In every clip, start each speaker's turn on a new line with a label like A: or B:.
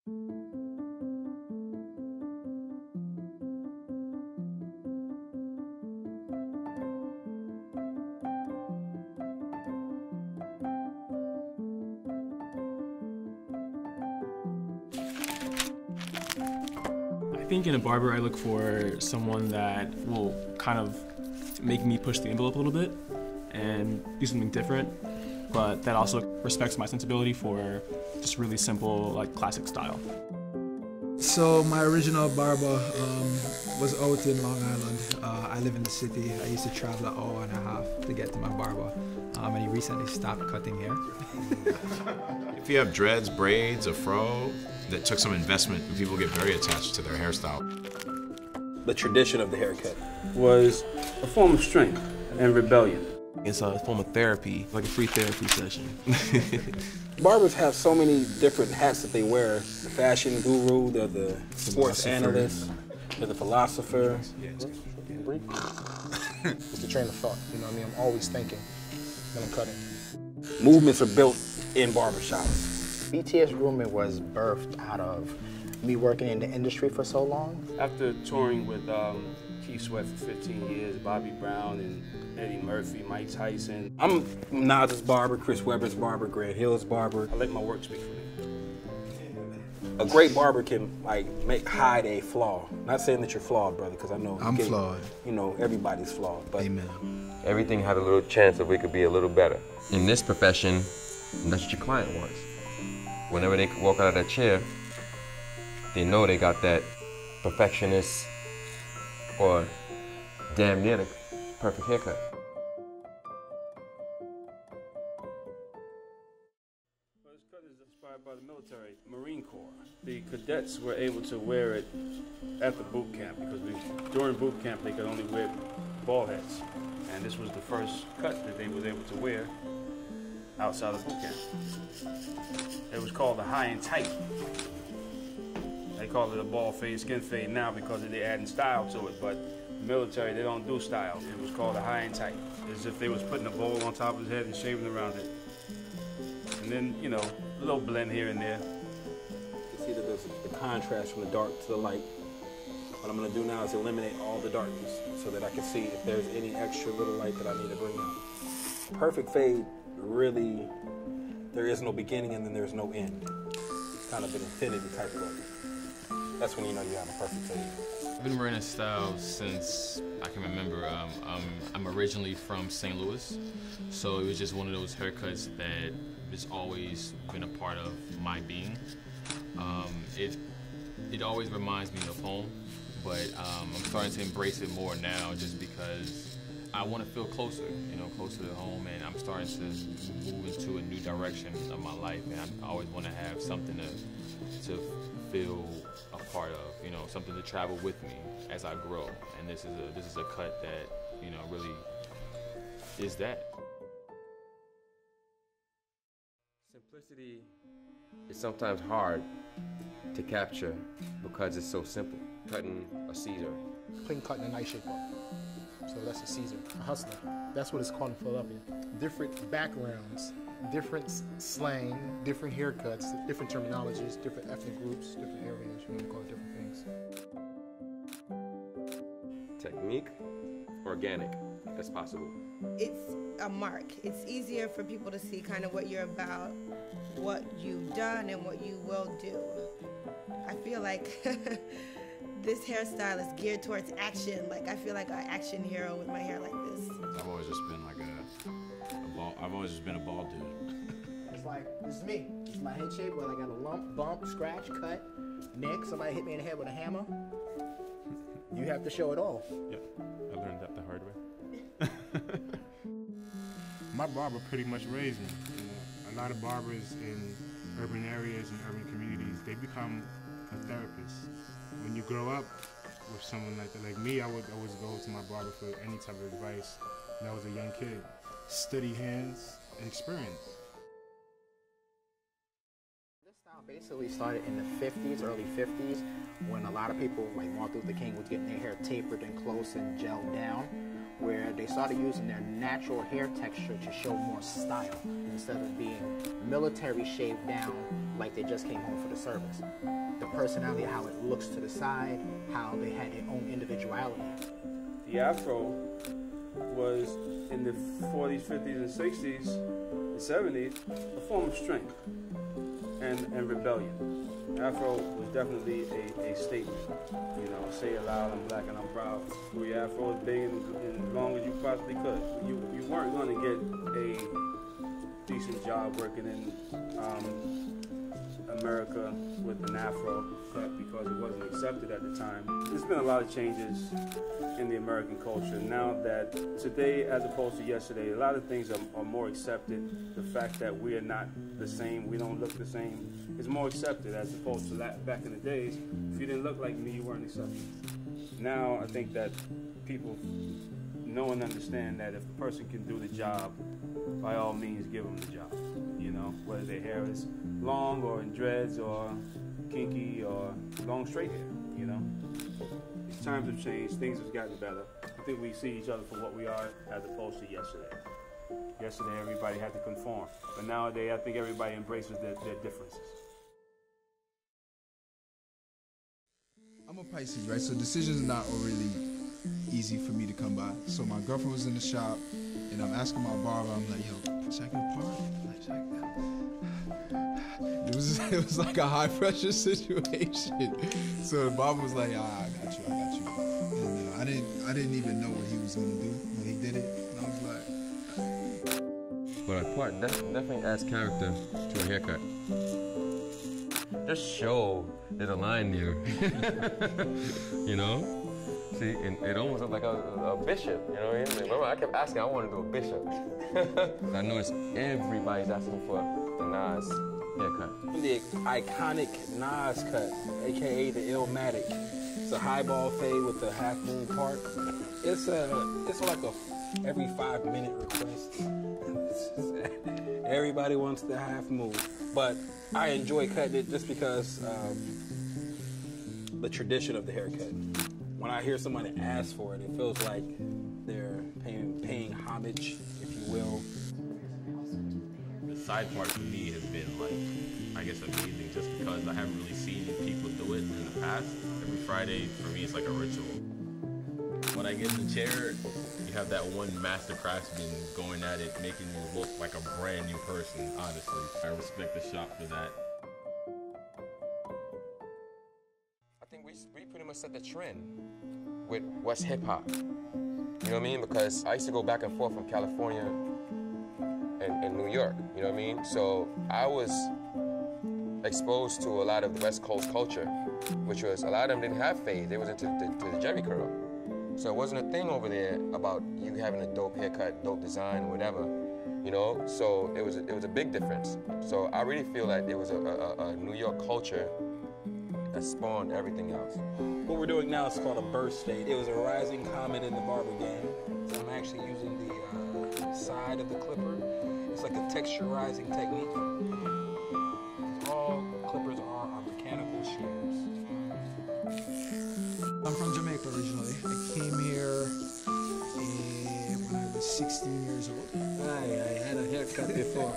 A: I think in a barber, I look for someone that will kind of make me push the envelope a little bit and do something different, but that also respects my sensibility for just really simple, like classic style.
B: So my original barber was out in Long Island. I live in the city. I used to travel an hour and a half to get to my barber, and he recently stopped cutting hair.
C: If you have dreads, braids, a fro, that took some investment, people get very attached to their hairstyle.
D: The tradition of the haircut
E: was a form of strength and rebellion.
F: It's a form of therapy, like a free therapy session.
D: Barbers have so many different hats that they wear. The fashion guru, they're the sports analyst, they're the philosopher.
G: It's the train of thought, you know what I mean? I'm always thinking when I'm cutting.
D: Movements are built in barbershops.
H: BTS grooming was birthed out of me working in the industry for so long.
E: After touring with Keith Sweat for 15 years, Bobby Brown and Eddie Murphy, Mike Tyson.
D: I'm Nas's barber, Chris Webber's barber, Grant Hill's barber.
E: I let my work speak for me.
D: A great barber can hide a flaw. Not saying that you're flawed, brother, because I know
B: I'm flawed.
D: You know, everybody's flawed. But
B: Amen.
I: Everything had a little chance that we could be a little better. In this profession, that's what your client wants. Whenever they walk out of that chair, they know they got that perfectionist or damn near the perfect haircut.
E: Well, this cut is inspired by the military, Marine Corps. The cadets were able to wear it at the boot camp because during boot camp they could only wear ball heads. And this was the first cut that they was able to wear outside of boot camp. It was called the high and tight. They call it a ball fade, skin fade now because they're adding style to it, but the military, they don't do style. It was called a high and tight, as if they was putting a bowl on top of his head and shaving around it. And then, you know, a little blend here and there.
D: you see that there's the contrast from the dark to the light. What I'm gonna do now is eliminate all the darkness so that I can see if there's any extra little light that I need to bring out. Perfect fade, really, there is no beginning and then there's no end. It's kind of an infinity type look. That's when you know you have a perfect fade.
J: I've been wearing this style since I can remember. I'm originally from St. Louis, so it was just one of those haircuts that has always been a part of my being. It always reminds me of home, but I'm starting to embrace it more now just because I want to feel closer, you know, closer to home, and I'm starting to move into a new direction of my life, and I always want to have something to feel a part of, you know, something to travel with me as I grow, and this is a cut that, you know, really is that.
I: Simplicity is sometimes hard to capture because it's so simple. Cutting a Caesar.
G: Clean cut and a nice shape up. So that's a Caesar, a hustler. That's what it's called in Philadelphia. Different backgrounds, different slang, different haircuts, different terminologies, different ethnic groups, different areas. You want to call it different things.
I: Technique, organic, as possible.
K: It's a mark. It's easier for people to see kind of what you're about, what you've done, and what you will do. I feel like this hairstyle is geared towards action. Like, I feel like an action hero with my hair like this.
C: I've always just been like I've always just been a bald dude.
H: It's like, this is me. It's my head shape where I got a lump, bump, scratch, cut, nick. Somebody hit me in the head with a hammer. You have to show it all.
A: Yep, I learned that the hard way.
L: My barber pretty much raised me. You know, a lot of barbers in urban areas and urban communities, they become a therapist. When you grow up with someone like that, like me, I would always go to my barber for any type of advice when I was a young kid. Steady hands and experience.
H: This style basically started in the 50s, early 50s, when a lot of people, like Martin Luther King, was getting their hair tapered and close and gelled down. where they started using their natural hair texture to show more style instead of being military shaved down like they just came home for the service. The personality, how it looks to the side, how they had their own individuality.
E: The Afro was in the 40s, 50s, and 60s, and 70s, a form of strength and rebellion. Afro was definitely a statement. You know, say it loud, I'm black and I'm proud. Wear your Afro as big and as long as you possibly could. You weren't going to get a decent job working in America with an Afro cut because it wasn't accepted at the time. There's been a lot of changes in the American culture. Now that today, as opposed to yesterday, a lot of things are more accepted. The fact that we are not the same, we don't look the same, is more accepted as opposed to back in the days. If you didn't look like me, you weren't accepted. Now I think that people know and understand that if a person can do the job, by all means give them the job. You know, whether their hair is long or in dreads or kinky or long straight hair, you know. Times have changed, things have gotten better. I think we see each other for what we are as opposed to yesterday. Yesterday everybody had to conform, but nowadays I think everybody embraces their differences.
B: I'm a Pisces, right? So decisions are not really easy for me to come by. So my girlfriend was in the shop, and I'm asking my barber, I'm like, yo, should I get a part? Like, should I get... It was like a high pressure situation. So the barber was like, I got you. And I didn't even know what he was gonna do when he did it. And I was like,
I: But a part definitely adds character to a haircut. Just show there's a line there. You know? See, it almost looked like a bishop, you know what I mean? Remember, I kept asking, I want to do a bishop. I noticed everybody's asking for the Nas haircut.
D: The iconic Nas cut, aka the Illmatic. It's a highball fade with the half moon part. It's like a every 5-minute request. Everybody wants the half moon, but I enjoy cutting it just because the tradition of the haircut. When I hear somebody ask for it, it feels like they're paying homage, if you will.
J: The side part for me has been like, I guess amazing just because I haven't really seen people do it in the past. Every Friday for me it's like a ritual. When I get in the chair, you have that one master craftsman going at it, making you look like a brand new person, honestly. I respect the shop for that.
I: I think we pretty much set the trend with what's hip hop. You know what I mean? Because I used to go back and forth from California and New York, you know what I mean? So I was exposed to a lot of the West Coast culture, which was, a lot of them didn't have fade, they was into the Jerry curl. So it wasn't a thing over there about you having a dope haircut, dope design, whatever, you know? So it was a big difference. So I really feel like there was a New York culture that spawned everything else.
D: What we're doing now is called a burst fade. It was a rising comet in the barber game. So I'm actually using the side of the clipper. It's like a texturizing technique. All clippers are mechanical shears.
B: I'm from Jamaica originally. I came here when I was 16 years old.
D: I had a haircut before.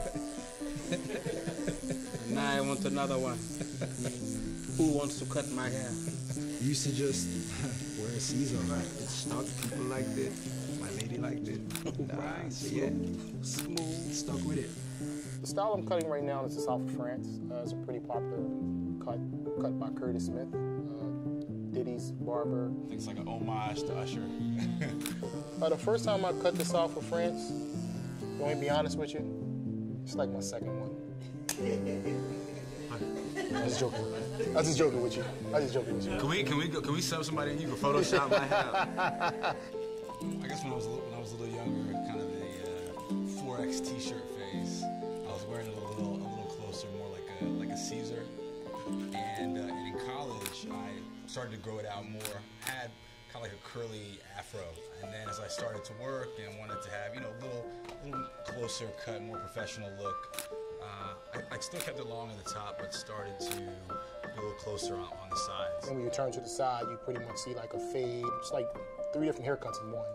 D: And now I want another one. Who wants to cut my hair?
B: I used to just wear a Caesar. It stuck. People liked it. My lady liked it.
D: Right.
B: So yeah,
D: Smooth.
B: stuck with it.
G: The style I'm cutting right now is the South of France. It's a pretty popular cut by Curtis Smith, Diddy's barber.
C: I think it's like an homage to Usher.
G: The first time I cut the South of France, let me be honest with you, it's like my second one. I was just joking with you.
C: Can we sub somebody and you can Photoshop my hair? I guess when I was a little younger, kind of the 4X t-shirt phase, I was wearing it a little closer, more like a Caesar. And in college, I started to grow it out more. Had kind of like a curly afro, and then as I started to work and wanted to have, a little closer cut, more professional look, I still kept it long at the top, but started to go a little closer on the sides.
G: And when you turn to the side, you pretty much see like a fade. It's like 3 different haircuts in one.